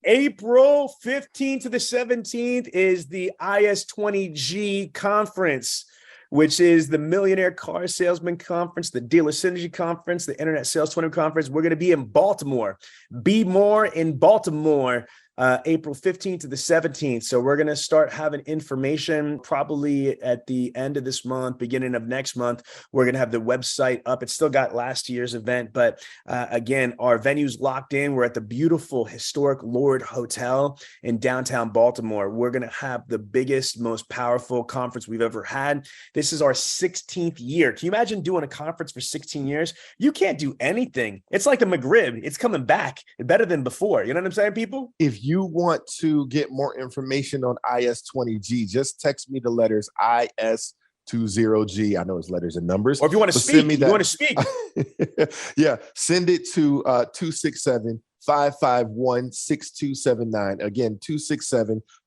April 15th to the 17th is the IS20G conference, which is the Millionaire Car Salesman Conference, the Dealer Synergy Conference, the Internet Sales 20 Conference. We're going to be in Baltimore. Be more in Baltimore, April 15th to the 17th. So we're going to start having information probably at the end of this month, beginning of next month. We're going to have the website up. It's still got last year's event, but again, our venue's locked in. We're at the beautiful historic Lord Hotel in downtown Baltimore. We're going to have the biggest, most powerful conference we've ever had. This is our 16th year. Can you imagine doing a conference for 16 years? You can't do anything. It's like the McRib. It's coming back better than before. You know what I'm saying, people? If you want to get more information on IS20G, just text me the letters IS20G. I know it's letters and numbers. Or if you want to speak, yeah, send it to 267-551-6279. Again,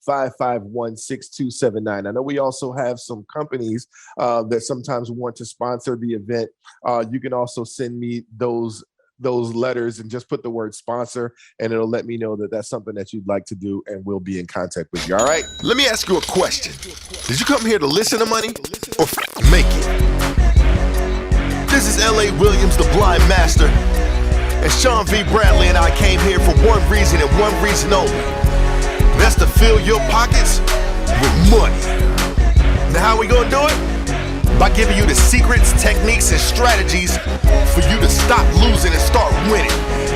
267-551-6279. I know we also have some companies that sometimes want to sponsor the event. You can also send me those letters and just put the word sponsor, and it'll let me know that that's something that you'd like to do, and we'll be in contact with you. All right. Let me ask you a question. Did you come here to listen to money or make it? This is L.A. Williams, the blind master, and Sean V. Bradley and I came here for one reason and one reason only. That's to fill your pockets with money. Now how are we gonna do it? By giving you the secrets, techniques, and strategies for you to stop losing and start winning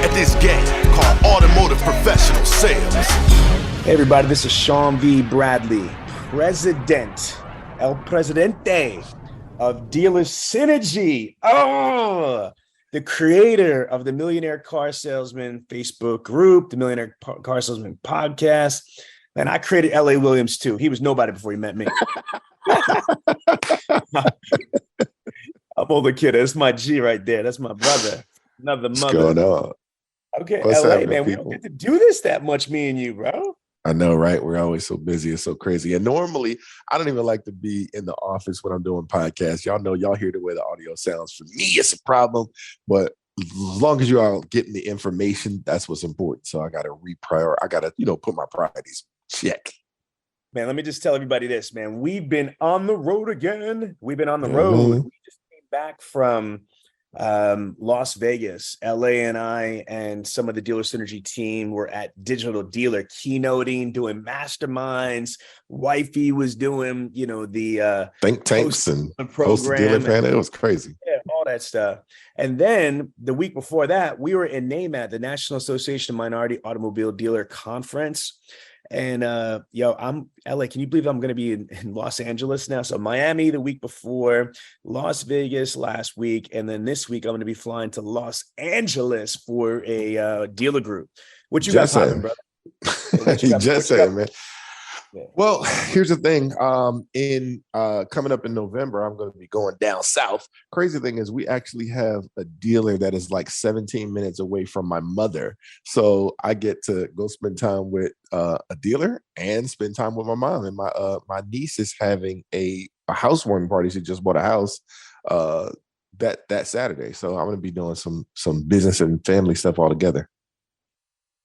at this game called Automotive Professional Sales. Hey everybody, this is Sean V. Bradley, El Presidente of Dealer Synergy. The creator of the Millionaire Car Salesman Facebook group, the Millionaire Car Salesman Podcast. And I created L.A. Williams too. He was nobody before he met me. I'm older kid. That's my G right there. That's my brother. Another mother. What's going on? Okay, What's LA, man. people? We don't get to do this that much, me and you, bro. I know, right? We're always so busy. It's so crazy. And normally, I don't even like to be in the office when I'm doing podcasts. Y'all know, y'all hear the way the audio sounds. For me, it's a problem. But as long as you are getting the information, that's what's important. So I got to I got to, put my priorities. Check. Man, let me just tell everybody this, man. We've been on the road again. We've been on the road. We just came back from Las Vegas. LA and I and some of the Dealer Synergy team were at Digital Dealer keynoting, doing masterminds. Wifey was doing, the think tanks and host dealer panel. It was crazy. Yeah, all that stuff. And then the week before that, we were in NAMAD, the National Association of Minority Automobile Dealer Conference. And I'm LA. Can you believe I'm going to be in Los Angeles now? So Miami the week before, Las Vegas last week, and then this week I'm going to be flying to Los Angeles for a dealer group. What you got popping, brother? Just saying, man. Yeah. Well, here's the thing. In coming up in November, I'm going to be going down south. Crazy thing is, we actually have a dealer that is like 17 minutes away from my mother. So I get to go spend time with a dealer and spend time with my mom. And my niece is having a housewarming party. She just bought a house that Saturday. So I'm going to be doing some business and family stuff all together.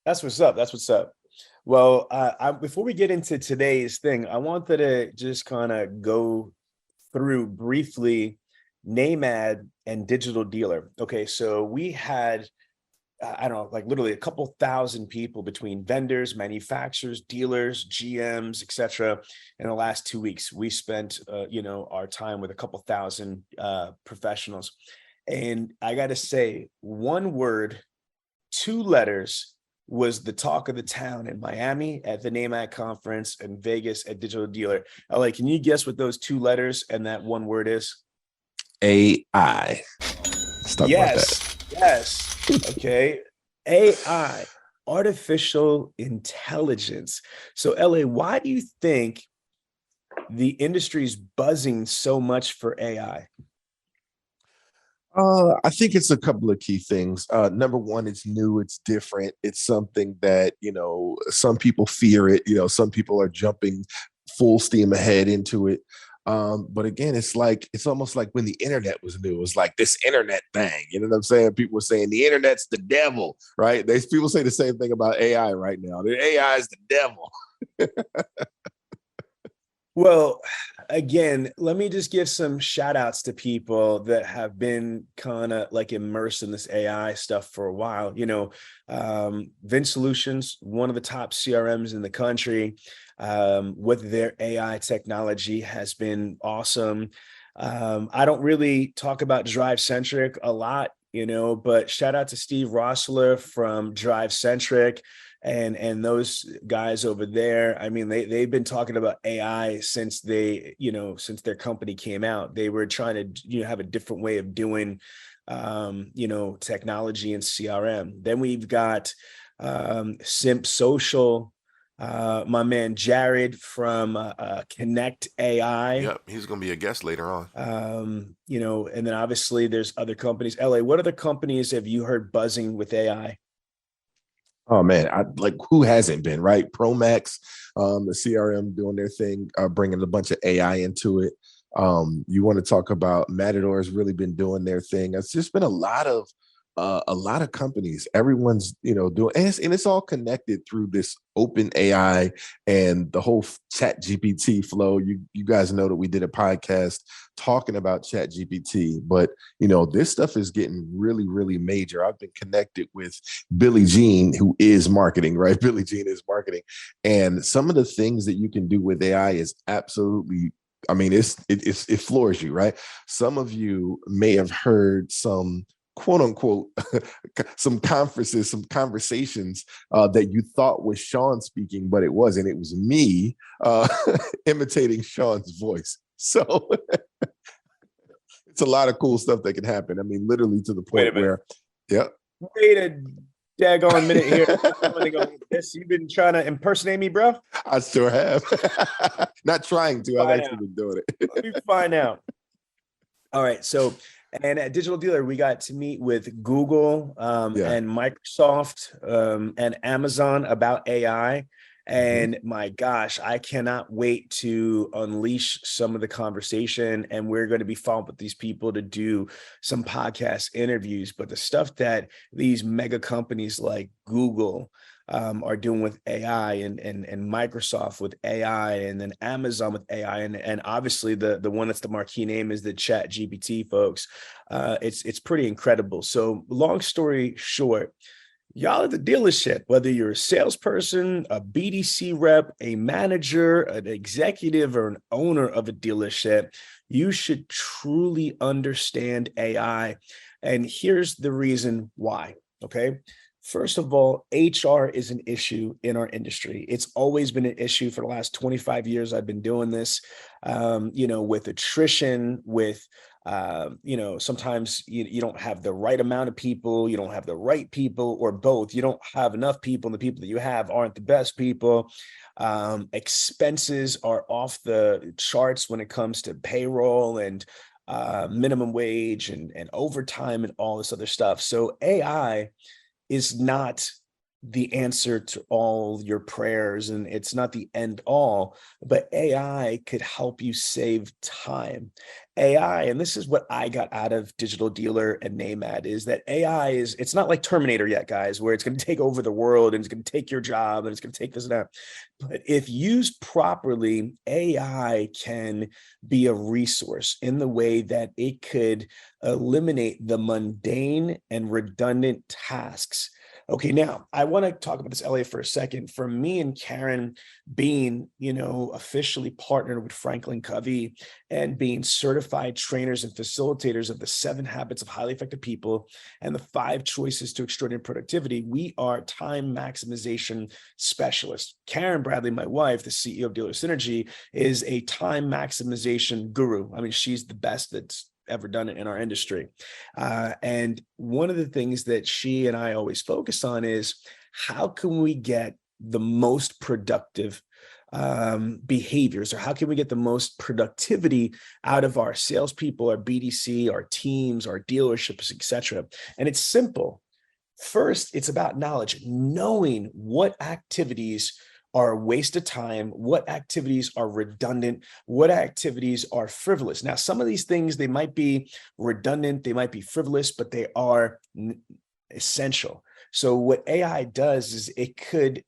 That's what's up. That's what's up. Well, before we get into today's thing, I wanted to just kind of go through briefly NAMAD and Digital Dealer. Okay, so we had, literally a couple thousand people between vendors, manufacturers, dealers, GMs, etc. In the last 2 weeks. We spent, our time with a couple thousand professionals. And I got to say, one word, 2 letters, was the talk of the town in Miami at the NAMAD conference and Vegas at Digital Dealer. LA, can you guess what those 2 letters and that one word is? AI. Yes. Okay. AI, artificial intelligence. So LA, why do you think the industry is buzzing so much for AI? I think it's a couple of key things. Number one, it's new, it's different. It's something that, some people fear it. Some people are jumping full steam ahead into it. But again, it's almost like when the internet was new. It was like this internet thing. You know what I'm saying? People were saying the internet's the devil, right? People say the same thing about AI right now. The AI is the devil. Well, again, let me just give some shout outs to people that have been kind of like immersed in this AI stuff for a while. Vince Solutions, one of the top CRMs in the country, with their AI technology has been awesome. I don't really talk about Drive Centric a lot, but shout out to Steve Rossler from Drive Centric and those guys over there. I mean, they've been talking about AI since since their company came out. They were trying to have a different way of doing technology and CRM. Then we've got Simp Social, my man Jared from Konect AI. Yep, he's going to be a guest later on. And then obviously there's other companies. LA, what other companies have you heard buzzing with AI? Oh man, who hasn't been, right? Promax, the CRM doing their thing, bringing a bunch of AI into it. You want to talk about Matador has really been doing their thing. It's just been a lot of companies. Everyone's doing, and it's all connected through this open AI and the whole Chat GPT flow. You guys know that we did a podcast talking about Chat GPT, but this stuff is getting really, really major. I've been connected with Billie Jean, who is marketing, right? Billie Jean is marketing, and some of the things that you can do with AI is absolutely. I mean, it floors you, right? Some of you may have heard some quote unquote, some conversations that you thought was Sean speaking, but it wasn't. It was me imitating Sean's voice. So it's a lot of cool stuff that can happen. I mean, literally to the point where, Wait a daggone minute here. You've been trying to impersonate me, bro? I sure have. Not trying to. I've actually been doing it. Let me find out. All right. So, and at Digital Dealer, we got to meet with Google and Microsoft and Amazon about AI. And my gosh, I cannot wait to unleash some of the conversation. And we're going to be following up with these people to do some podcast interviews. But the stuff that these mega companies like Google are doing with AI and Microsoft with AI and then Amazon with AI. And obviously the one that's the marquee name is the Chat GPT folks. It's pretty incredible. So long story short, y'all at the dealership, whether you're a salesperson, a BDC rep, a manager, an executive, or an owner of a dealership, you should truly understand AI. And here's the reason why, okay? First of all, HR is an issue in our industry. It's always been an issue for the last 25 years. I've been doing this, with attrition, with sometimes you don't have the right amount of people, you don't have the right people, or both. You don't have enough people, and the people that you have aren't the best people. Expenses are off the charts when it comes to payroll and minimum wage and overtime and all this other stuff. So AI is not the answer to all your prayers, and it's not the end all, but AI could help you save time. AI, and this is what I got out of Digital Dealer and NAMAD, is that AI it's not like Terminator yet, guys, where it's going to take over the world and it's going to take your job and it's going to take this and that. But if used properly, AI can be a resource in the way that it could eliminate the mundane and redundant tasks. Okay, now I want to talk about this, LA, for a second. For me and Karen being, officially partnered with Franklin Covey and being certified trainers and facilitators of the 7 Habits of Highly Effective People and the 5 Choices to Extraordinary Productivity, we are time maximization specialists. Karen Bradley, my wife, the CEO of Dealer Synergy, is a time maximization guru. I mean, she's the best that's ever done it in our industry. And one of the things that she and I always focus on is how can we get the most productive behaviors, or how can we get the most productivity out of our salespeople, our BDC, our teams, our dealerships, etc. And it's simple. First, it's about knowledge, knowing what activities are a waste of time, what activities are redundant, what activities are frivolous. Now, some of these things, they might be redundant, they might be frivolous, but they are essential. So what AI does is it could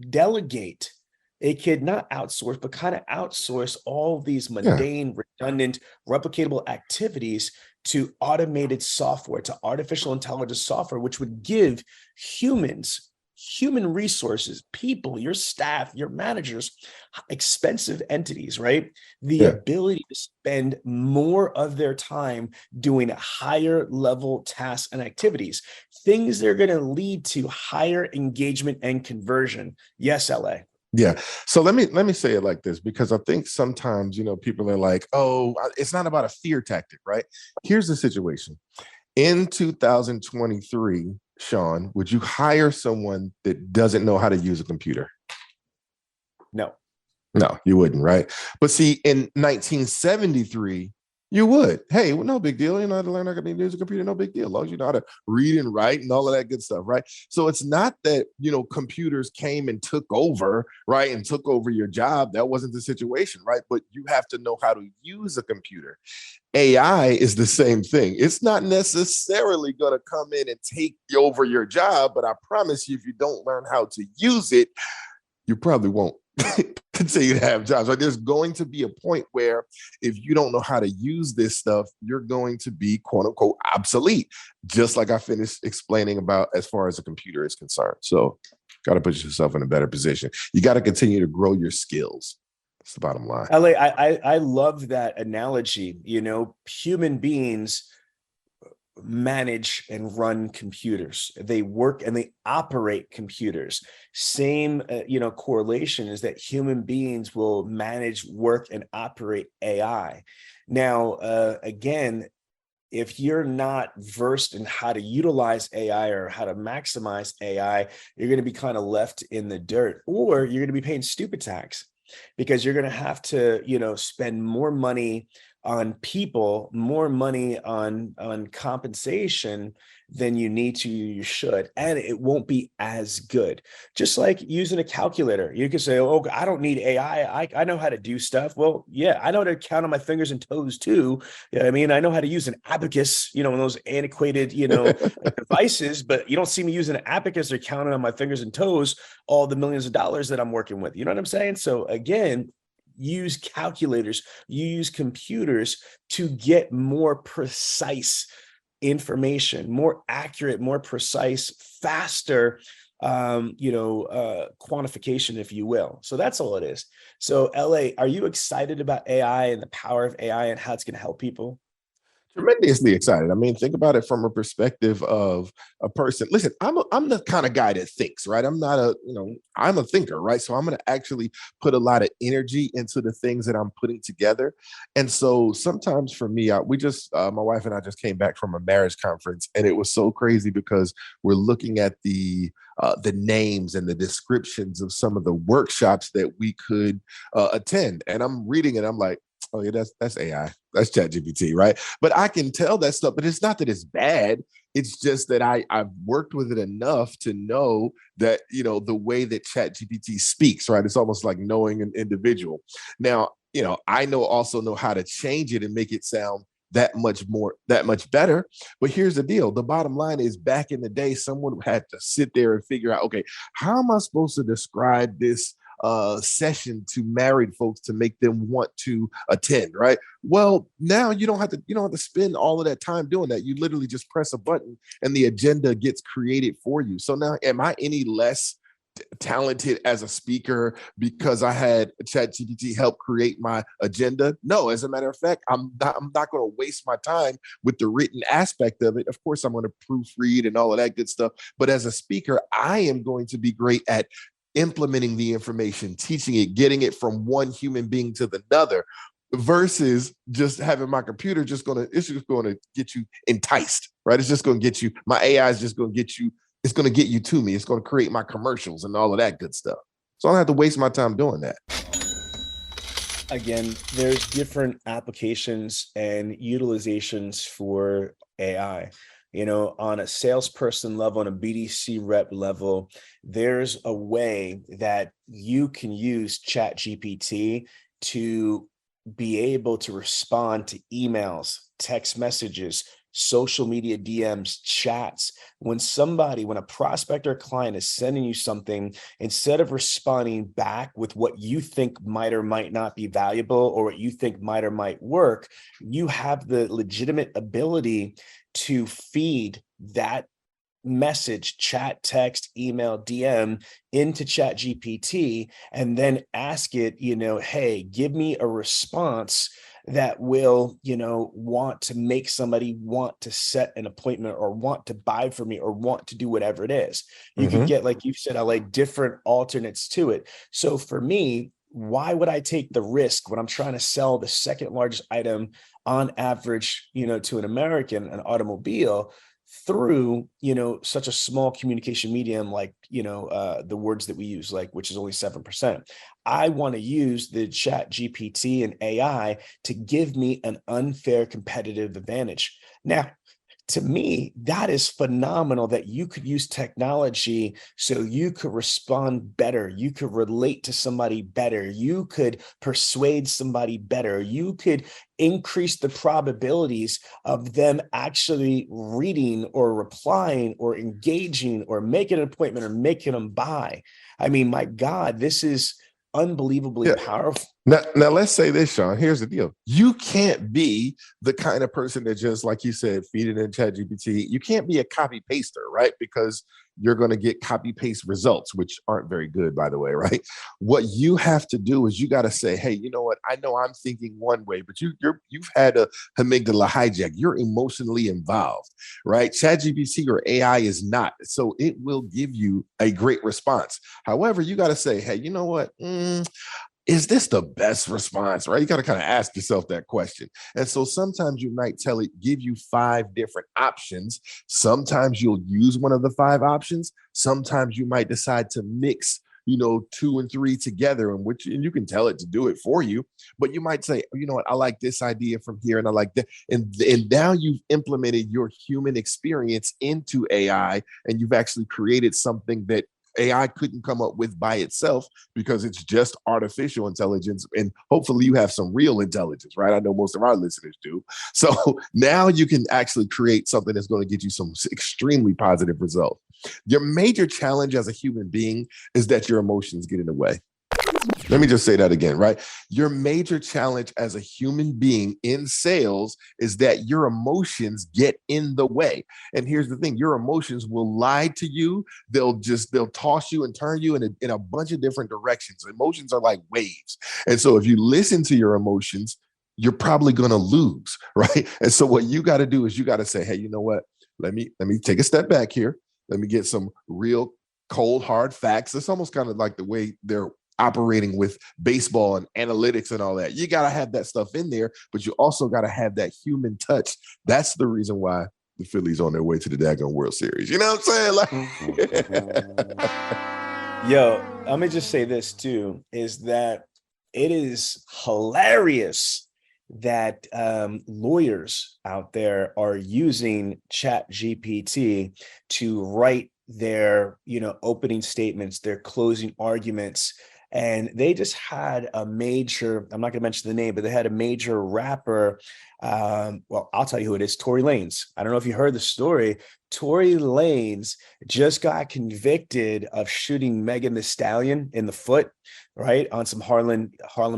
delegate, it could not outsource, but kind of outsource all these mundane, redundant, replicatable activities to automated software, to artificial intelligence software, which would give humans, human resources, people, your staff, your managers, expensive entities, right? The ability to spend more of their time doing higher level tasks and activities, things that are going to lead to higher engagement and conversion. Yes, LA. Yeah. So let me say it like this, because I think sometimes, people are like, oh, it's not about a fear tactic, right? Here's the situation. In 2023, Sean, would you hire someone that doesn't know how to use a computer? No. No, you wouldn't, right? But see, in 1973, you would. Hey, well, no big deal. You know how to learn how to use a computer, no big deal. As long as you know how to read and write and all of that good stuff, right? So it's not that, computers came and took over, right? And took over your job. That wasn't the situation, right? But you have to know how to use a computer. AI is the same thing. It's not necessarily going to come in and take over your job, but I promise you, if you don't learn how to use it, you probably won't continue to have jobs. Right? There's going to be a point where if you don't know how to use this stuff, you're going to be quote unquote obsolete, just like I finished explaining about as far as a computer is concerned. So got to put yourself in a better position. You got to continue to grow your skills. That's the bottom line. LA, I love that analogy. Human beings manage and run computers. They work and they operate computers. Same, correlation is that human beings will manage, work, and operate AI. Now, again, if you're not versed in how to utilize AI or how to maximize AI, you're going to be kind of left in the dirt, or you're going to be paying stupid tax, because you're going to have to, spend more money on people, more money on compensation than you should, and it won't be as good. Just like using a calculator, you could say, "Oh, I don't need AI. I know how to do stuff." Well, yeah, I know how to count on my fingers and toes too. Yeah, I know how to use an abacus, in those antiquated, devices. But you don't see me using an abacus or counting on my fingers and toes all the millions of dollars that I'm working with. You know what I'm saying? So again, use calculators, use computers to get more precise information, more accurate, more precise, faster, quantification, if you will. So that's all it is. So LA, are you excited about AI and the power of AI and how it's going to help people? Tremendously excited. Think about it from a perspective of a person. Listen, I'm the kind of guy that thinks, right? I'm not I'm a thinker, right? So I'm going to actually put a lot of energy into the things that I'm putting together. And so sometimes for me, my wife and I just came back from a marriage conference, and it was so crazy because we're looking at the names and the descriptions of some of the workshops that we could attend. And I'm reading it. I'm like, oh yeah, that's AI. That's ChatGPT, right? But I can tell that stuff, but it's not that it's bad. It's just that I've worked with it enough to know that, the way that ChatGPT speaks, right? It's almost like knowing an individual. Now, I also know how to change it and make it sound that much better. But here's the deal. The bottom line is, back in the day, someone had to sit there and figure out, okay, how am I supposed to describe this session to married folks to make them want to attend, right? Well, now you don't have to spend all of that time doing that. You literally just press a button and the agenda gets created for you. So now, am I any less talented as a speaker because I had ChatGPT help create my agenda? No, as a matter of fact, I'm not going to waste my time with the written aspect of it. Of course, I'm going to proofread and all of that good stuff. But as a speaker, I am going to be great at implementing the information, teaching it, getting it from one human being to the other, versus just having my computer it's just going to get you enticed, right? It's just going to get you, my AI is just going to get you, it's going to get you to me. It's going to create my commercials and all of that good stuff. So I don't have to waste my time doing that. Again, there's different applications and utilizations for AI. on a salesperson level, on a BDC rep level, there's a way that you can use Chat GPT to be able to respond to emails, text messages, social media DMs, chats. When a prospect or client is sending you something, instead of responding back with what you think might or might not be valuable or what you think might or might work, you have the legitimate ability to feed that message, chat, text, email, DM into Chat GPT, and then ask it, hey, give me a response that will, want to make somebody want to set an appointment or want to buy from me or want to do whatever it is. You could get, like you said, LA, different alternates to it. So for me, why would I take the risk when I'm trying to sell the second largest item on average, to an American, an automobile, through, such a small communication medium like, the words that we use, like, which is only 7%. I want to use the Chat GPT and AI to give me an unfair competitive advantage. Now, to me, that is phenomenal that you could use technology so you could respond better. You could relate to somebody better. You could persuade somebody better. You could increase the probabilities of them actually reading or replying or engaging or making an appointment or making them buy. I mean, my God, this is unbelievably powerful. Now let's say this, Sean. Here's the deal. You can't be the kind of person that just, like you said, feed it in ChatGPT. You can't be a copy paster, right? Because you're going to get copy paste results, which aren't very good, by the way, right? What you have to do is you got to say, hey, you know what? I know I'm thinking one way, but you've had a amygdala hijack. You're emotionally involved, right? ChatGPT or AI is not. So it will give you a great response. However, you got to say, hey, you know what? Is this the best response, right? You got to kind of ask yourself that question. And so sometimes you might tell it, give you 5 different options. Sometimes you'll use one of the 5 options. Sometimes you might decide to mix, 2 and 3 together, and you can tell it to do it for you. But you might say, you know what, I like this idea from here, and I like that. And now you've implemented your human experience into AI, and you've actually created something that AI couldn't come up with by itself, because it's just artificial intelligence. And hopefully you have some real intelligence, right? I know most of our listeners do. So now you can actually create something that's going to get you some extremely positive results. Your major challenge as a human being is that your emotions get in the way. Let me just say that again, right? Your major challenge as a human being in sales is that your emotions get in the way. And here's the thing, your emotions will lie to you. They'll toss you and turn you in a bunch of different directions. Emotions are like waves. And so if you listen to your emotions, you're probably going to lose, right? And so what you got to do is you got to say, hey, you know what? Let me take a step back here. Let me get some real cold, hard facts. It's almost kind of like the way they're operating with baseball and analytics and all that. You got to have that stuff in there, but you also got to have that human touch. That's the reason why the Phillies on their way to the daggone World Series. You know what I'm saying? Yo, let me just say this too, is that it is hilarious that lawyers out there are using Chat GPT to write their, opening statements, their closing arguments. And they just had a major, I'm not going to mention the name, but they had a major rapper. Well, I'll tell you who it is, Tory Lanez. I don't know if you heard the story. Tory Lanez just got convicted of shooting Megan Thee Stallion in the foot, right? On some Harlem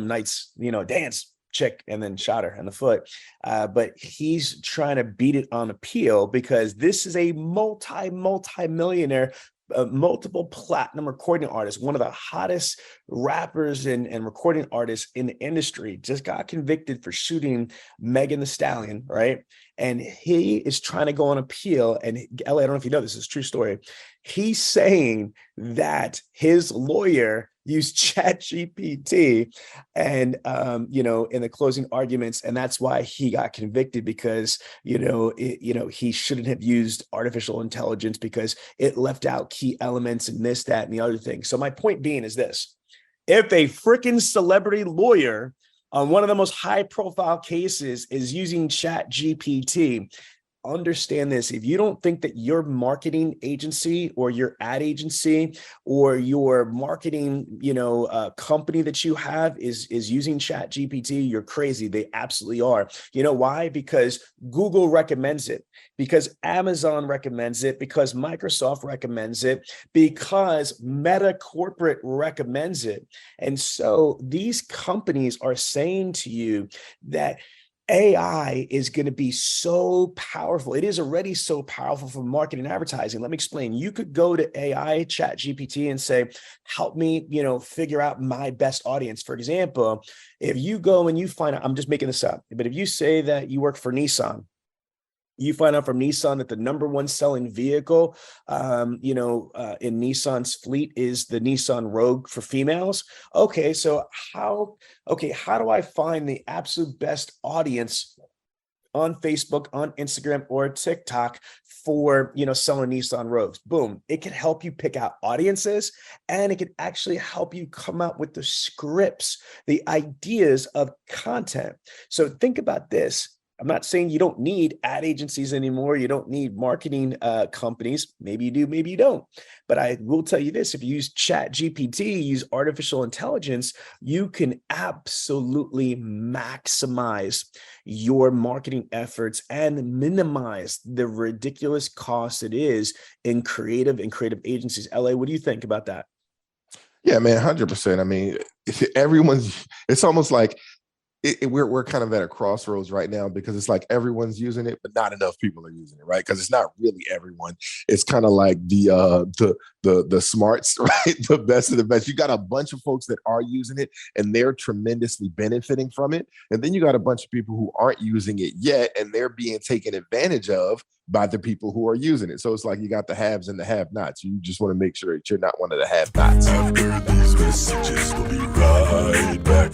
Nights, dance chick, and then shot her in the foot. But he's trying to beat it on appeal because this is a multi-millionaire, multiple platinum recording artist, one of the hottest rappers and recording artists in the industry, just got convicted for shooting Megan Thee Stallion, right? And he is trying to go on appeal. And Ellie, I don't know if you know, this is a true story. He's saying that his lawyer used Chat GPT and, in the closing arguments. And that's why he got convicted, because, he shouldn't have used artificial intelligence because it left out key elements and this, that, and the other thing. So my point being is this: if a freaking celebrity lawyer on one of the most high profile cases is using Chat GPT, understand this. If you don't think that your marketing agency or your ad agency or your marketing, company that you have is using Chat GPT, you're crazy. They absolutely are. You know why? Because Google recommends it, because Amazon recommends it, because Microsoft recommends it, because Meta Corporate recommends it. And so these companies are saying to you that AI is going to be so powerful. It is already so powerful for marketing and advertising. Let me explain. You could go to AI, Chat GPT, and say, help me, figure out my best audience. For example, if you go and you find out, I'm just making this up, but if you say that you work for Nissan, you find out from Nissan that the number one selling vehicle, in Nissan's fleet is the Nissan Rogue for females. Okay, so how do I find the absolute best audience on Facebook, on Instagram, or TikTok for, selling Nissan Rogues? Boom. It can help you pick out audiences, and it can actually help you come up with the scripts, the ideas of content. So think about this. I'm not saying you don't need ad agencies anymore. You don't need marketing companies. Maybe you do, maybe you don't. But I will tell you this, if you use Chat GPT, use artificial intelligence, you can absolutely maximize your marketing efforts and minimize the ridiculous cost it is in creative agencies. LA, what do you think about that? Yeah, man, 100%. I mean, it's almost like, we're kind of at a crossroads right now, because it's like everyone's using it, but not enough people are using it, right? Because it's not really everyone. It's kind of like the smarts, right? The best of the best. You got a bunch of folks that are using it, and they're tremendously benefiting from it. And then you got a bunch of people who aren't using it yet, and they're being taken advantage of by the people who are using it. So it's like you got the haves and the have-nots. You just want to make sure that you're not one of the have-nots. After these messages, we'll be right back.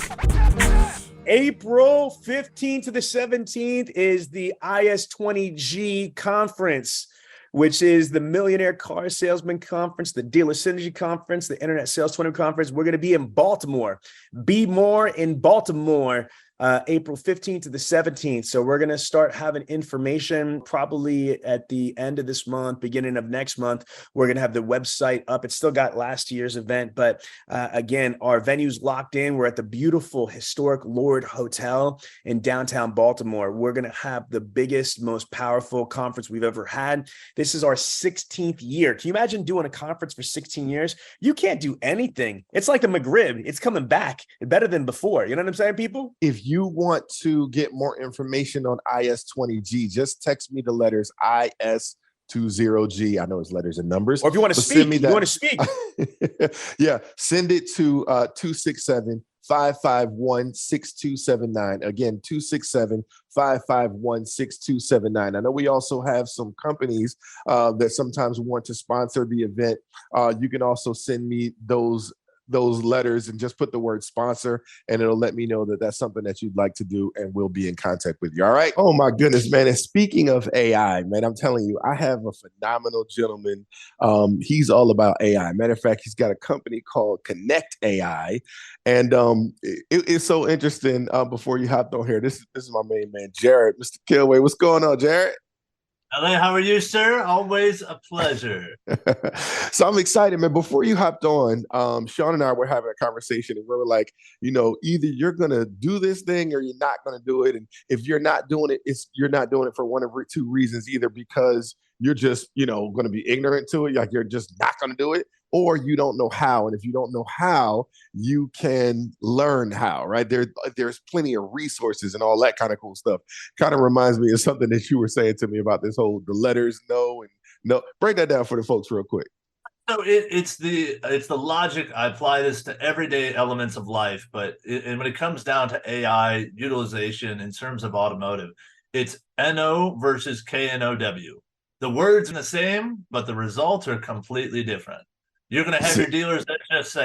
April 15th to the 17th is the IS20G conference, which is the Millionaire Car Salesman Conference, the Dealer Synergy Conference, the Internet Sales 20 Conference. We're going to be in Baltimore. Be more in Baltimore. April 15th to the 17th. So we're going to start having information probably at the end of this month, beginning of next month. We're going to have the website up. It's still got last year's event, but again, our venue's locked in. We're at the beautiful historic Lord Hotel in downtown Baltimore. We're going to have the biggest, most powerful conference we've ever had. This is our 16th year. Can you imagine doing a conference for 16 years? You can't do anything. It's like the McRib. It's coming back better than before. You know what I'm saying, people? If you want to get more information on IS20G, just text me the letters IS20G. I know it's letters and numbers. Or if you want to speak, yeah, send it to 267-551-6279. Again, 267-551-6279. I know we also have some companies that sometimes want to sponsor the event. You can also send me those letters and just put the word sponsor, and it'll let me know that that's something that you'd like to do, and we'll be in contact with you. All right. Oh my goodness, man. And speaking of AI, man, I'm telling you, I have a phenomenal gentleman. He's all about AI. Matter of fact, he's got a company called Konect AI. And it's so interesting. Before you hopped on here, this is my main man, Jared, Mr. Kilway. What's going on, Jared? LA, how are you, sir? Always a pleasure. So I'm excited, man. Before you hopped on, Sean and I were having a conversation, and we were like, either you're going to do this thing or you're not going to do it. And if you're not doing it, you're not doing it for one of two reasons, either because you're just, going to be ignorant to it, like you're just not going to do it, or you don't know how. And if you don't know how, you can learn how, right? There's plenty of resources and all that kind of cool stuff. Kind of reminds me of something that you were saying to me about this whole, the letters no and no. Break that down for the folks real quick. So it's the logic. I apply this to everyday elements of life, but when it comes down to AI utilization in terms of automotive, it's NO versus KNOW. The words are the same, but the results are completely different. You're going to have your dealers that just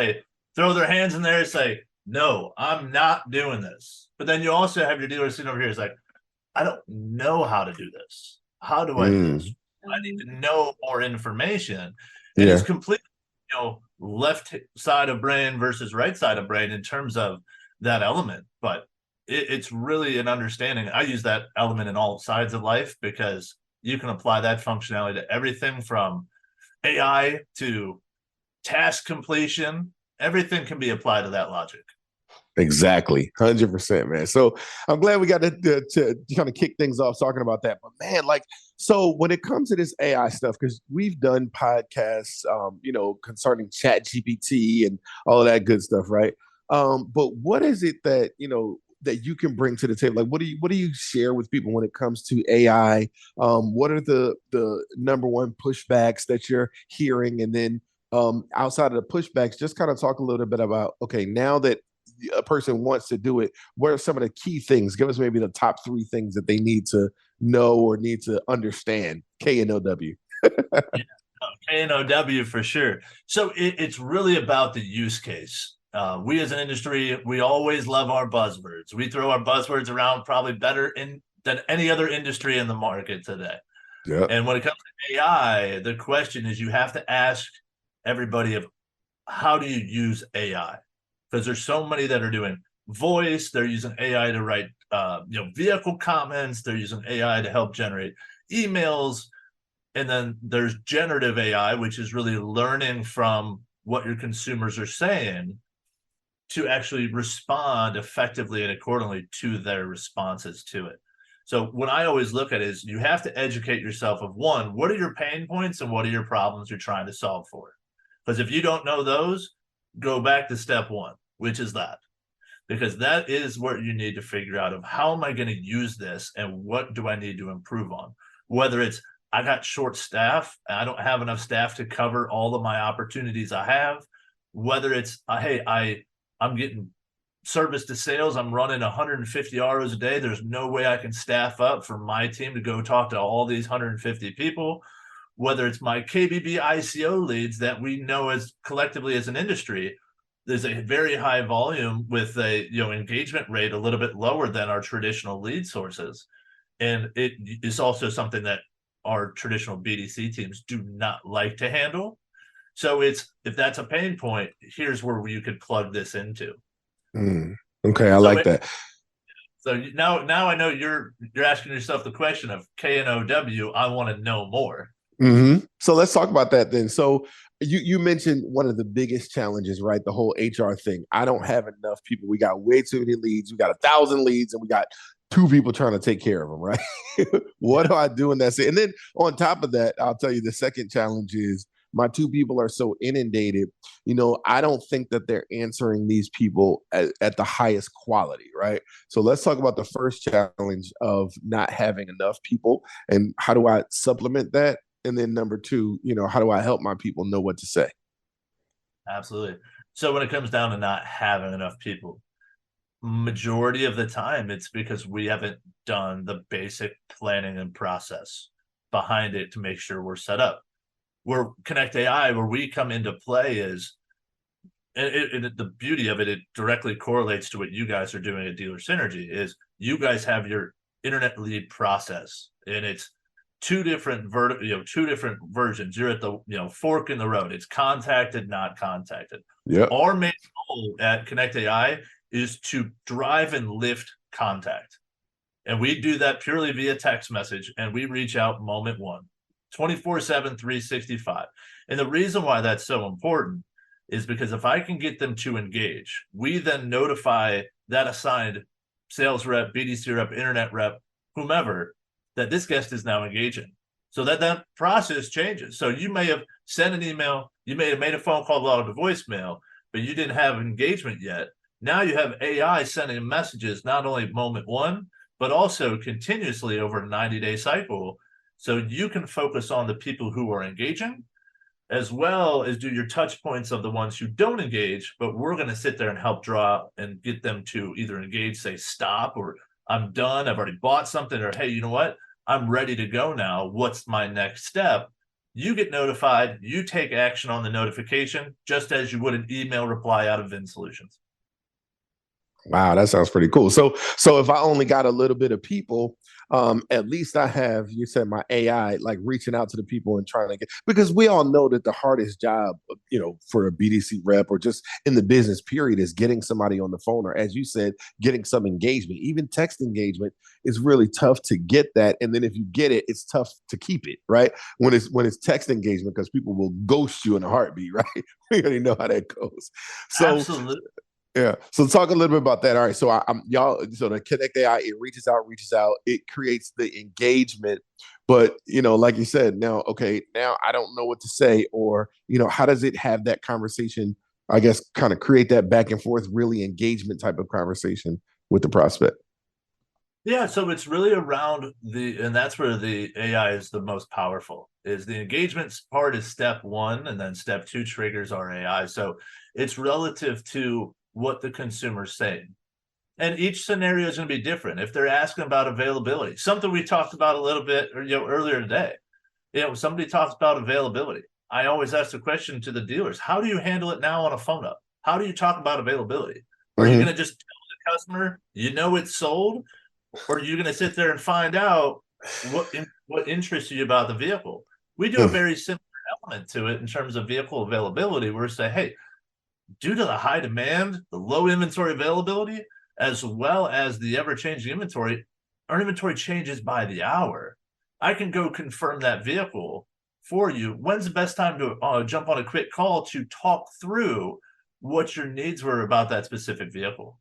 throw their hands in there and say, no, I'm not doing this. But then you also have your dealers sitting over here. It's like, I don't know how to do this. How do I do this? I need to know more information. And it's completely, left side of brain versus right side of brain in terms of that element. But it's really an understanding. I use that element in all sides of life because you can apply that functionality to everything from AI to task completion. Everything can be applied to that logic. Exactly. 100%, man. So I'm glad we got to kind of kick things off talking about that. But man, like, so when it comes to this AI stuff, because we've done podcasts, concerning Chat GPT and all of that good stuff, right? But what is it that, that you can bring to the table? Like, what do you share with people when it comes to AI? What are the number one pushbacks that you're hearing? And then outside of the pushbacks, just kind of talk a little bit about, okay, now that a person wants to do it, what are some of the key things? Give us maybe the top 3 things that they need to know or need to understand. KNOW. Yeah, KNOW for sure. So it's really about the use case. We as an industry, we always love our buzzwords. We throw our buzzwords around probably better than any other industry in the market today. Yeah. And when it comes to AI, the question is you have to ask everybody of how do you use AI? Because there's so many that are doing voice, they're using AI to write vehicle comments, they're using AI to help generate emails, and then there's generative AI, which is really learning from what your consumers are saying to actually respond effectively and accordingly to their responses to it. So what I always look at is you have to educate yourself of, one, what are your pain points and what are your problems you're trying to solve for? Because if you don't know those, go back to step 1, which is that. Because that is what you need to figure out of how am I going to use this and what do I need to improve on? Whether it's I got short staff and I don't have enough staff to cover all of my opportunities I have, whether it's, hey, I'm getting service to sales, I'm running 150 ROs a day. There's no way I can staff up for my team to go talk to all these 150 people. Whether it's my KBB ICO leads that we know as collectively as an industry, there's a very high volume with a engagement rate a little bit lower than our traditional lead sources. And it is also something that our traditional BDC teams do not like to handle. So if that's a pain point, here's where you could plug this into. Okay, I like that. So now I know you're asking yourself the question of KNOW. I want to know more. Mm-hmm. So let's talk about that then. So you mentioned one of the biggest challenges, right? The whole HR thing. I don't have enough people. We got way too many leads. We got 1,000 leads and we got 2 people trying to take care of them, right? What do I do in that? And then on top of that, I'll tell you the second challenge is my 2 people are so inundated. I don't think that they're answering these people at the highest quality, right? So let's talk about the first challenge of not having enough people and how do I supplement that? And then number 2, how do I help my people know what to say? Absolutely. So when it comes down to not having enough people, majority of the time, it's because we haven't done the basic planning and process behind it to make sure we're set up. Where Konect AI, where we come into play is, and the beauty of it, it directly correlates to what you guys are doing at Dealer Synergy, is you guys have your internet lead process, and it's 2 different 2 different versions. You're at the fork in the road. It's contacted, not contacted. Yeah. Our main goal at Konect AI is to drive and lift contact, and we do that purely via text message, and we reach out moment 1, 24/7, 365. And the reason why that's so important is because if I can get them to engage, we then notify that assigned sales rep, BDC rep, internet rep, whomever, that this guest is now engaging. So that process changes. So you may have sent an email, you may have made a phone call, logged a voicemail, but you didn't have engagement yet. Now you have AI sending messages not only moment 1, but also continuously over a 90-day cycle. So you can focus on the people who are engaging, as well as do your touch points of the ones who don't engage, but we're going to sit there and help draw and get them to either engage, say stop, or I'm done, I've already bought something, or hey, you know what? I'm ready to go now. What's my next step? You get notified, you take action on the notification, just as you would an email reply out of VIN Solutions. Wow, that sounds pretty cool. So if I only got a little bit of people, at least I have, you said, my AI like reaching out to the people and trying to get, because we all know that the hardest job, for a BDC rep or just in the business period is getting somebody on the phone, or as you said, getting some engagement. Even text engagement is really tough to get that. And then if you get it, it's tough to keep it, right? When it's text engagement, because people will ghost you in a heartbeat, right? We already know how that goes. So Absolutely. yeah. So talk a little bit about that. All right. So so the Konect AI, it reaches out, it creates the engagement. But, like you said, now I don't know what to say, or, how does it have that conversation, I guess, kind of create that back and forth, really engagement type of conversation with the prospect? Yeah, so it's really around and that's where the AI is the most powerful, is the engagement part is step one, and then step two triggers our AI. So it's relative to what the consumer's saying. And each scenario is going to be different. If they're asking about availability, something we talked about a little bit earlier today, somebody talks about availability. I always ask the question to the dealers, how do you handle it now on a phone up? How do you talk about availability? Are you going to just tell the customer, it's sold? Or are you going to sit there and find out what interests you about the vehicle? We do a very simple element to it in terms of vehicle availability. We're say, hey, due to the high demand, the low inventory availability, as well as the ever-changing inventory, our inventory changes by the hour. I can go confirm that vehicle for you. When's the best time to jump on a quick call to talk through what your needs were about that specific vehicle?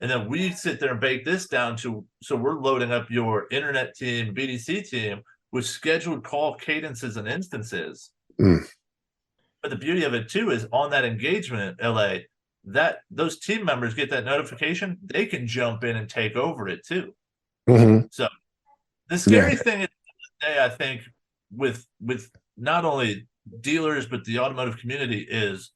And then we sit there and bake this down so we're loading up your internet team, BDC team, with scheduled call cadences and instances. But the beauty of it too is on that engagement, LA, that those team members get that notification, they can jump in and take over it too. So the scary thing is today, I think, with not only dealers but the automotive community, is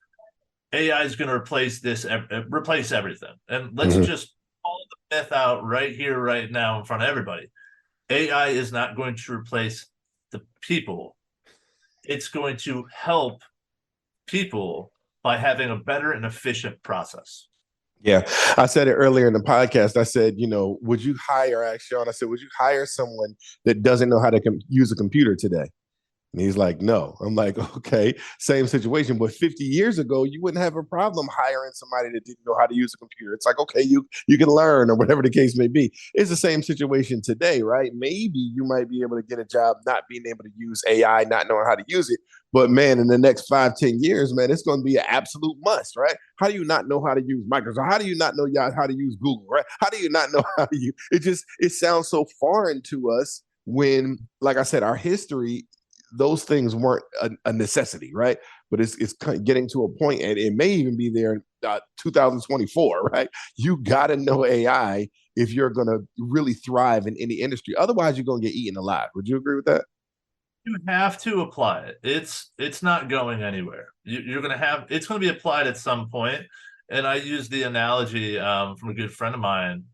AI is going to replace everything. And let's just call the myth out right here, right now, in front of everybody. AI is not going to replace the people. It's going to help people by having a better and efficient process. Yeah. I said it earlier in the podcast. I said, would you hire someone that doesn't know how to use a computer today? And he's like, no. I'm like, okay, same situation. But 50 years ago, you wouldn't have a problem hiring somebody that didn't know how to use a computer. It's like, okay, you can learn, or whatever the case may be. It's the same situation today, right? Maybe you might be able to get a job not being able to use AI, not knowing how to use it. But man, in the next 5-10 years, man, it's going to be an absolute must, right? How do you not know how to use Microsoft? How do you not know how to use Google, right? How do you not know how to use it sounds so foreign to us when, like I said, our history, those things weren't a necessity, right? But it's getting to a point, and it may even be there in 2024, right? You got to know AI if you're going to really thrive in any industry. Otherwise, you're going to get eaten alive. Would you agree with that? You have to apply it. It's not going anywhere. You're going to have, it's going to be applied at some point. And I use the analogy from a good friend of mine,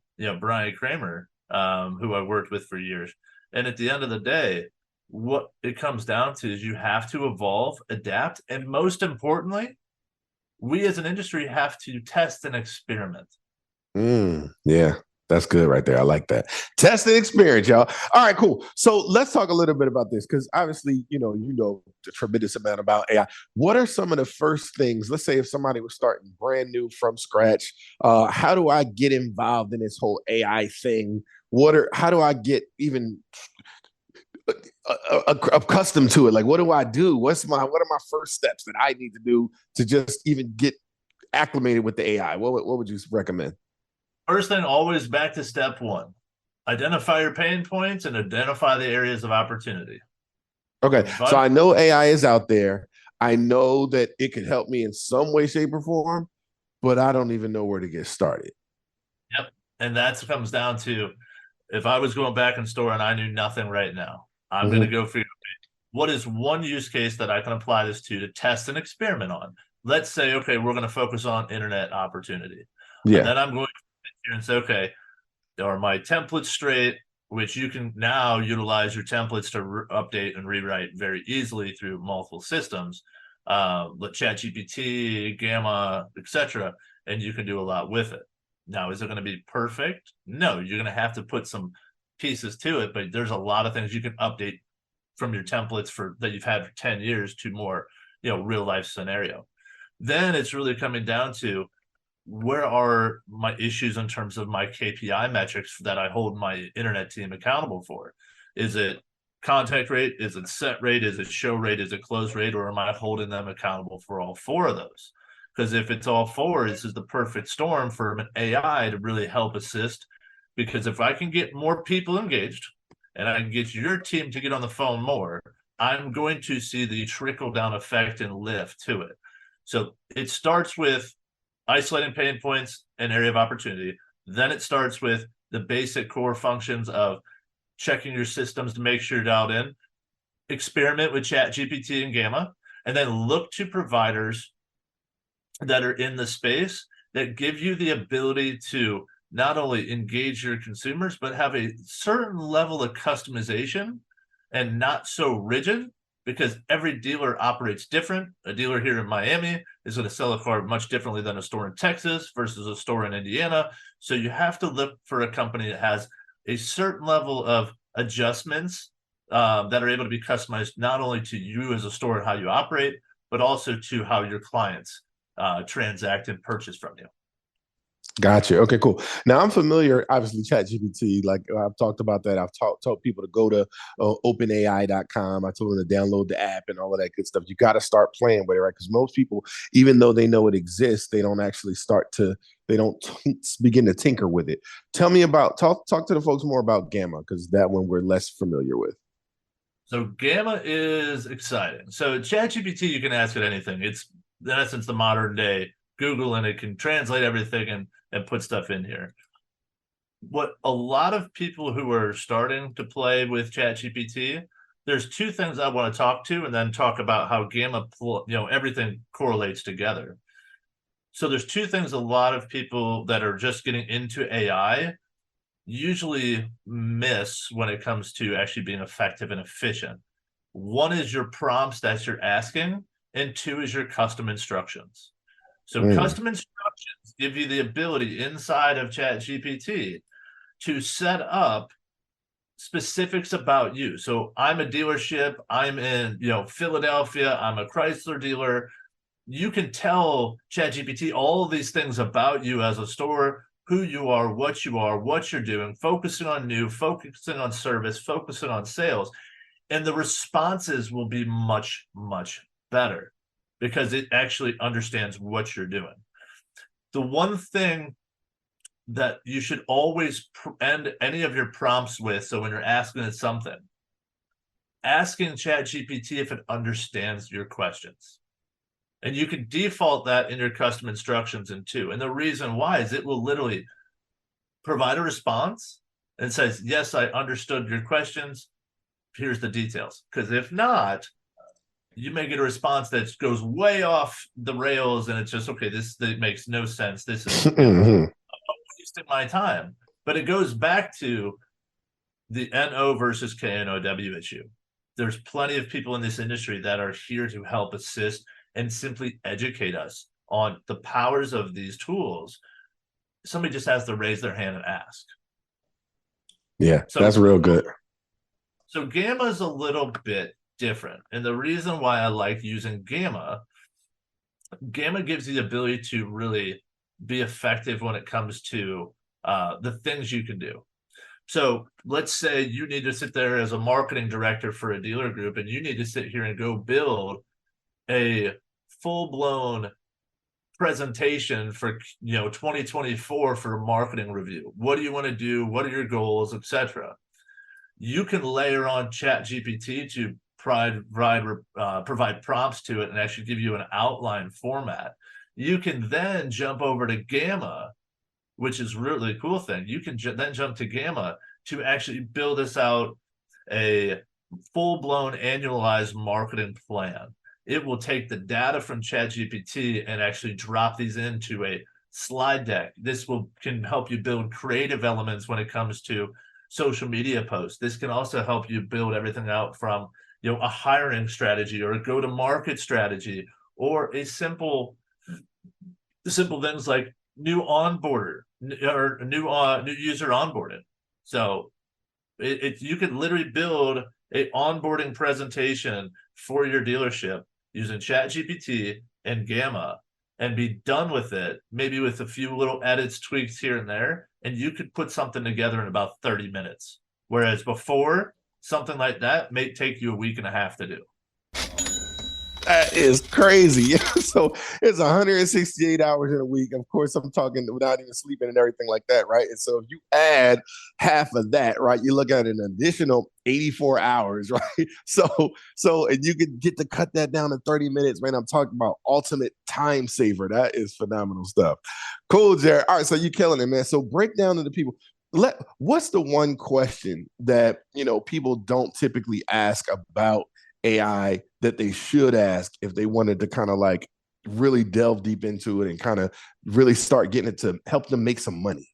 Brian Kramer, who I worked with for years. And at the end of the day, what it comes down to is you have to evolve, adapt, and most importantly, we as an industry have to test and experiment. Yeah, that's good right there. I like that. Test and experience, y'all. All right, cool. So let's talk a little bit about this, because obviously, you know the tremendous amount about AI. What are some of the first things? Let's say if somebody was starting brand new from scratch, how do I get involved in this whole AI thing? How do I get even accustomed to it? Like, what do I do? What are my first steps that I need to do to just even get acclimated with the AI? What would you recommend? First thing, always back to step one. Identify your pain points and identify the areas of opportunity. Okay, so I know AI is out there. I know that it could help me in some way, shape, or form, but I don't even know where to get started. Yep, and that comes down to, if I was going back in store and I knew nothing right now, I'm going to go figure out what is one use case that I can apply this to test and experiment on. Let's say, okay, we're going to focus on internet opportunity. Yeah. And then I'm going to sit here and say, okay, are my templates straight, which you can now utilize your templates to update and rewrite very easily through multiple systems, ChatGPT, Gamma, etc., and you can do a lot with it. Now, is it going to be perfect? No, you're going to have to put some pieces to it, but there's a lot of things you can update from your templates that you've had for 10 years to more, real life scenario. Then it's really coming down to, where are my issues in terms of my KPI metrics that I hold my internet team accountable for? Is it contact rate? Is it set rate? Is it show rate? Is it close rate? Or am I holding them accountable for all four of those? Because if it's all four, this is the perfect storm for an AI to really help assist. Because if I can get more people engaged and I can get your team to get on the phone more, I'm going to see the trickle down effect and lift to it. So it starts with isolating pain points and area of opportunity. Then it starts with the basic core functions of checking your systems to make sure you're dialed in, experiment with ChatGPT and Gamma, and then look to providers that are in the space that give you the ability to not only engage your consumers, but have a certain level of customization and not so rigid, because every dealer operates different. A dealer here in Miami is going to sell a car much differently than a store in Texas versus a store in Indiana. So you have to look for a company that has a certain level of adjustments that are able to be customized not only to you as a store and how you operate, but also to how your clients transact and purchase from you. Gotcha. Okay, cool. Now I'm familiar, obviously, ChatGPT. Like I've talked about that. I've told people to go to openai.com. I told them to download the app and all of that good stuff. You got to start playing with it, right? Because most people, even though they know it exists, they don't actually begin to tinker with it. Tell me about, talk to the folks more about Gamma, because that one we're less familiar with. So Gamma is exciting. So ChatGPT, you can ask it anything. It's in essence the modern day Google, and it can translate everything and put stuff in here. What a lot of people who are starting to play with ChatGPT, there's two things I want to talk to, and then talk about how Gamma, everything correlates together. So there's two things a lot of people that are just getting into AI usually miss when it comes to actually being effective and efficient. One is your prompts that you're asking, and two is your custom instructions. So custom instructions give you the ability inside of ChatGPT to set up specifics about you. So I'm a dealership, I'm in Philadelphia, I'm a Chrysler dealer. You can tell ChatGPT all of these things about you as a store, who you are, what you're doing, focusing on new, focusing on service, focusing on sales. And the responses will be much, much better, because it actually understands what you're doing. The one thing that you should always end any of your prompts with, so when you're asking it something, asking ChatGPT if it understands your questions. And you can default that in your custom instructions in two. And the reason why is it will literally provide a response and says, yes, I understood your questions. Here's the details. Because if not, you may get a response that goes way off the rails, and it's just, okay, this makes no sense. This is I'm wasting my time. But it goes back to the NO versus KNOW issue. There's plenty of people in this industry that are here to help assist and simply educate us on the powers of these tools. Somebody just has to raise their hand and ask. Yeah, so that's real good. So Gamma is a little bit different. And the reason why I like using Gamma gives you the ability to really be effective when it comes to the things you can do. So let's say you need to sit there as a marketing director for a dealer group, and you need to sit here and go build a full-blown presentation for 2024 for a marketing review. What do you want to do? What are your goals, etc.? You can layer on ChatGPT to provide prompts to it and actually give you an outline format. You can then jump over to Gamma, which is really a cool thing. You can then jump to Gamma to actually build this out a full-blown annualized marketing plan. It will take the data from ChatGPT and actually drop these into a slide deck. This can help you build creative elements when it comes to social media posts. This can also help you build everything out from a hiring strategy or a go-to-market strategy, or a simple things like new onboarder or new user onboarded. So you could literally build a onboarding presentation for your dealership using ChatGPT and Gamma and be done with it, maybe with a few little edits, tweaks here and there, and you could put something together in about 30 minutes. Whereas before, something like that may take you a week and a half to do. That is crazy. So it's 168 hours in a week. Of course, I'm talking without even sleeping and everything like that, right? And so if you add half of that, right, you look at an additional 84 hours, right? So and you can get to cut that down to 30 minutes, man. I'm talking about ultimate time saver. That is phenomenal stuff. Cool, Jared. All right, so you're killing it, man. So break down to the people. What's the one question that, people don't typically ask about AI that they should ask if they wanted to kind of like really delve deep into it and kind of really start getting it to help them make some money?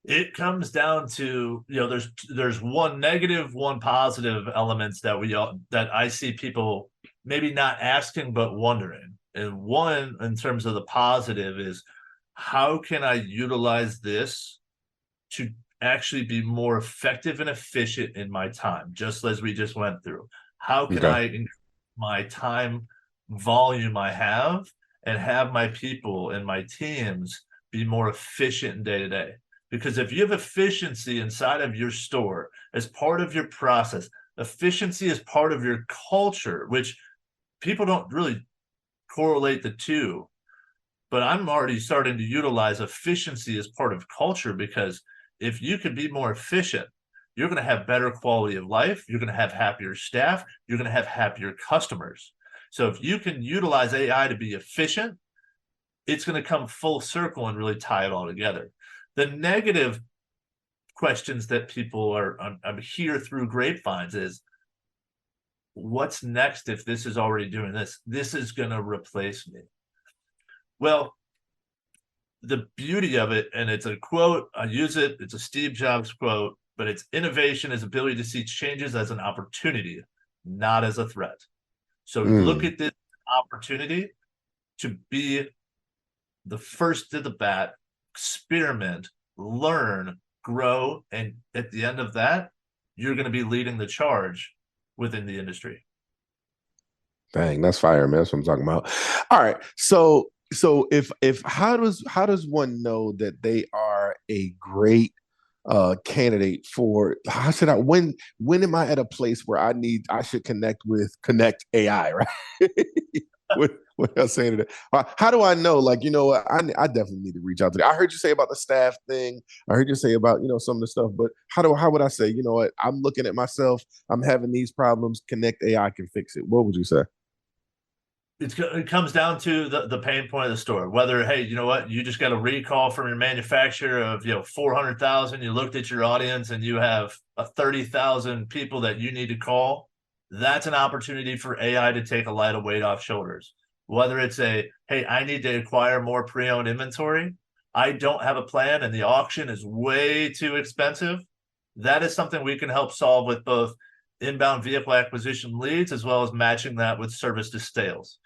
It comes down to, there's one negative, one positive elements that I see people maybe not asking, but wondering. And one, in terms of the positive, is how can I utilize this to actually be more effective and efficient in my time, just as we just went through? How can I increase my time volume I have and have my people and my teams be more efficient day to day? Because if you have efficiency inside of your store as part of your process, efficiency is part of your culture, which people don't really correlate the two. But I'm already starting to utilize efficiency as part of culture, because if you can be more efficient, you're going to have better quality of life. You're going to have happier staff. You're going to have happier customers. So if you can utilize AI to be efficient, it's going to come full circle and really tie it all together. The negative questions that people I'm hear through grapevines is, what's next if this is already doing this? This is going to replace me. Well, the beauty of it, and it's a quote, I use it, it's a Steve Jobs quote, but it's innovation is ability to see changes as an opportunity, not as a threat. So look at this opportunity to be the first to the bat, experiment, learn, grow, and at the end of that, you're going to be leading the charge within the industry. Dang, that's fire, man. That's what I'm talking about. All right. So if how does one know that they are a great candidate for, when am I at a place where I should connect with Konect AI, right? what else saying to that? How do I know? Like, I definitely need to reach out to them. I heard you say about the staff thing. I heard you say about, some of the stuff, but how would I say, what, I'm looking at myself, I'm having these problems, Konect AI can fix it? What would you say? It comes down to the pain point of the store. Whether, hey, you know what, you just got a recall from your manufacturer of 400,000. You looked at your audience and you have 30,000 people that you need to call. That's an opportunity for AI to take a lighter weight off shoulders. Whether it's hey, I need to acquire more pre-owned inventory. I don't have a plan and the auction is way too expensive. That is something we can help solve with both inbound vehicle acquisition leads as well as matching that with service to sales.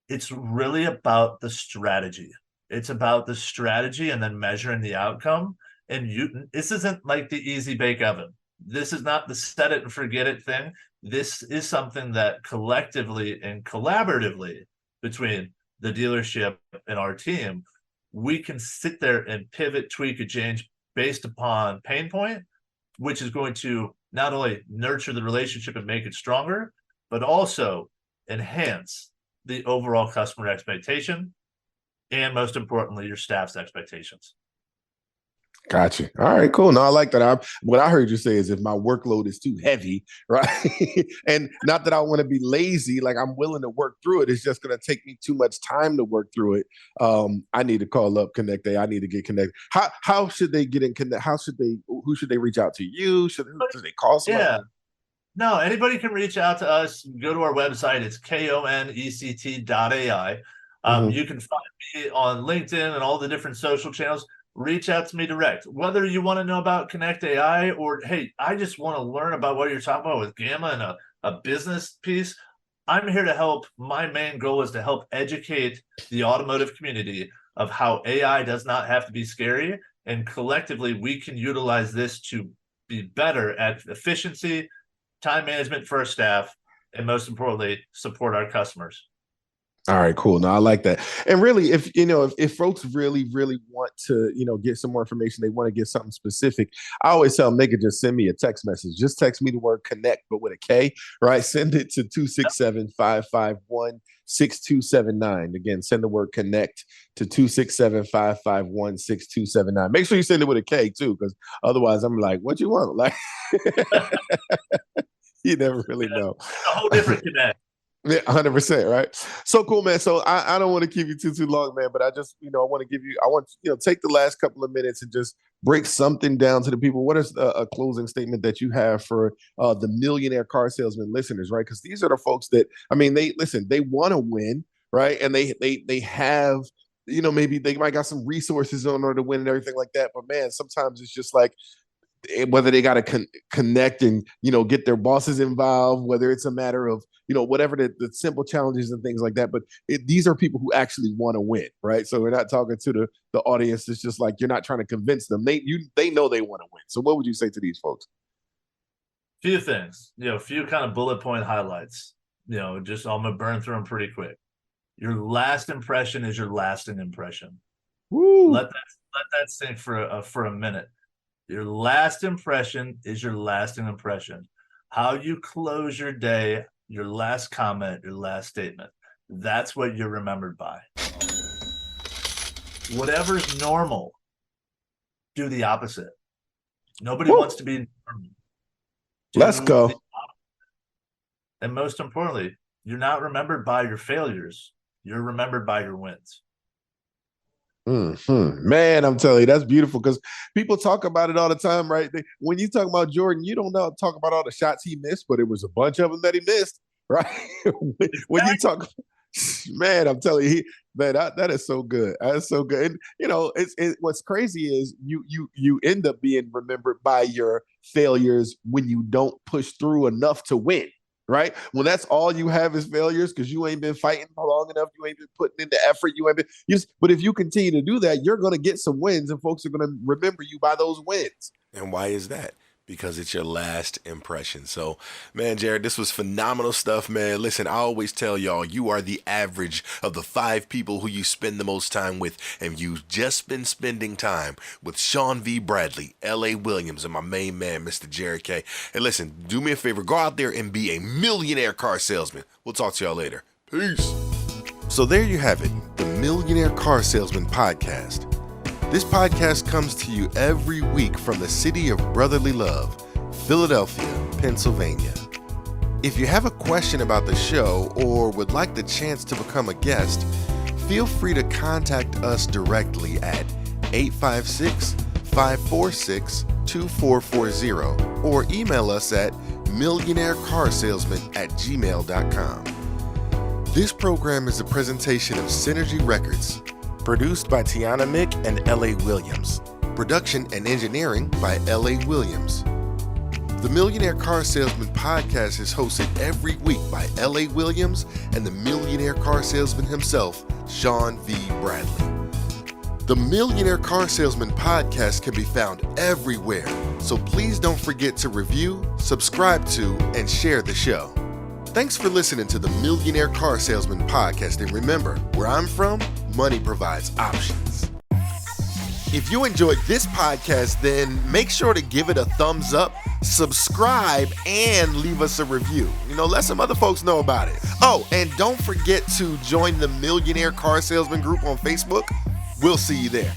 It's really about the strategy. It's about the strategy and then measuring the outcome. And this isn't like the easy bake oven. This is not the set it and forget it thing. This is something that collectively and collaboratively between the dealership and our team, we can sit there and pivot, tweak, and change based upon pain point, which is going to not only nurture the relationship and make it stronger, but also enhance the overall customer expectation and, most importantly, your staff's expectations. Gotcha. All right, cool. No, I like that. What I heard you say is if my workload is too heavy, right? And not that I want to be lazy, like I'm willing to work through it. It's just going to take me too much time to work through it. I need to call up Konect AI. I need to get connected. How should they get in connect? Who should they reach out to? You? Should they call somebody? Yeah. No, anybody can reach out to us. Go to our website. It's konect.ai. You can find me on LinkedIn and all the different social channels. Reach out to me direct. Whether you want to know about Konect AI or, hey, I just want to learn about what you're talking about with Gamma and a business piece, I'm here to help. My main goal is to help educate the automotive community of how AI does not have to be scary, and collectively we can utilize this to be better at efficiency, time management for our staff, and most importantly, support our customers. All right, cool. No, I like that. And really, if folks really want to, get some more information, they want to get something specific, I always tell them they could just send me a text message. Just text me the word connect, but with a K, right? Send it to 267-551-6279. Again, send the word connect to 267-551-6279. Make sure you send it with a K too, because otherwise I'm like, what you want? Like, you never really know. It's a whole different connect. Yeah, 100%, right? So cool, man. So I don't want to keep you too long, man, but I just, I want to take the last couple of minutes and just break something down to the people. What is a closing statement that you have for the Millionaire Car Salesman listeners, right? Because these are the folks that, they want to win, right? And they have, maybe they might got some resources in order to win and everything like that. But man, sometimes it's just like, whether they got to connect and, get their bosses involved, whether it's a matter of, whatever the simple challenges and things like that. But these are people who actually want to win, right? So we're not talking to the audience. It's just like, you're not trying to convince them. They know they want to win. So what would you say to these folks? Few things, a few kind of bullet point highlights, just I'm going to burn through them pretty quick. Your last impression is your lasting impression. Woo. Let that sink for a minute. Your last impression is your lasting impression. How you close your day, your last comment, your last statement. That's what you're remembered by. Whatever's normal, do the opposite. Nobody wants to be normal. Let's go. And most importantly, you're not remembered by your failures. You're remembered by your wins. Man, I'm telling you, that's beautiful, because people talk about it all the time, right? When you talk about Jordan, you don't talk about all the shots he missed, but it was a bunch of them that he missed, right? When you talk, man, I'm telling you, that is so good. That's so good. And what's crazy is you end up being remembered by your failures when you don't push through enough to win. Right? When that's all you have is failures because you ain't been fighting long enough, you ain't been putting in the effort, but if you continue to do that, you're going to get some wins and folks are going to remember you by those wins. And why is that? Because it's your last impression. So, man, Jared, this was phenomenal stuff, man. Listen, I always tell y'all, you are the average of the 5 people who you spend the most time with, and you've just been spending time with Sean V. Bradley, L.A. Williams, and my main man, Mr. Jared K. And listen, do me a favor, go out there and be a millionaire car salesman. We'll talk to y'all later. Peace. So there you have it, the Millionaire Car Salesman Podcast. This podcast comes to you every week from the city of brotherly love, Philadelphia, Pennsylvania. If you have a question about the show or would like the chance to become a guest, feel free to contact us directly at 856-546-2440 or email us at millionairecarsalesman@gmail.com. This program is a presentation of Synergy Records, produced by Tiana Mick and L.A. Williams. Production and engineering by L.A. Williams. The Millionaire Car Salesman Podcast is hosted every week by L.A. Williams and the Millionaire Car Salesman himself, Sean V. Bradley. The Millionaire Car Salesman Podcast can be found everywhere, so please don't forget to review, subscribe to, and share the show. Thanks for listening to the Millionaire Car Salesman Podcast, and remember, where I'm from, money provides options. If you enjoyed this podcast, then make sure to give it a thumbs up, subscribe, and leave us a review. Let some other folks know about it. Oh, and don't forget to join the Millionaire Car Salesman group on Facebook. We'll see you there.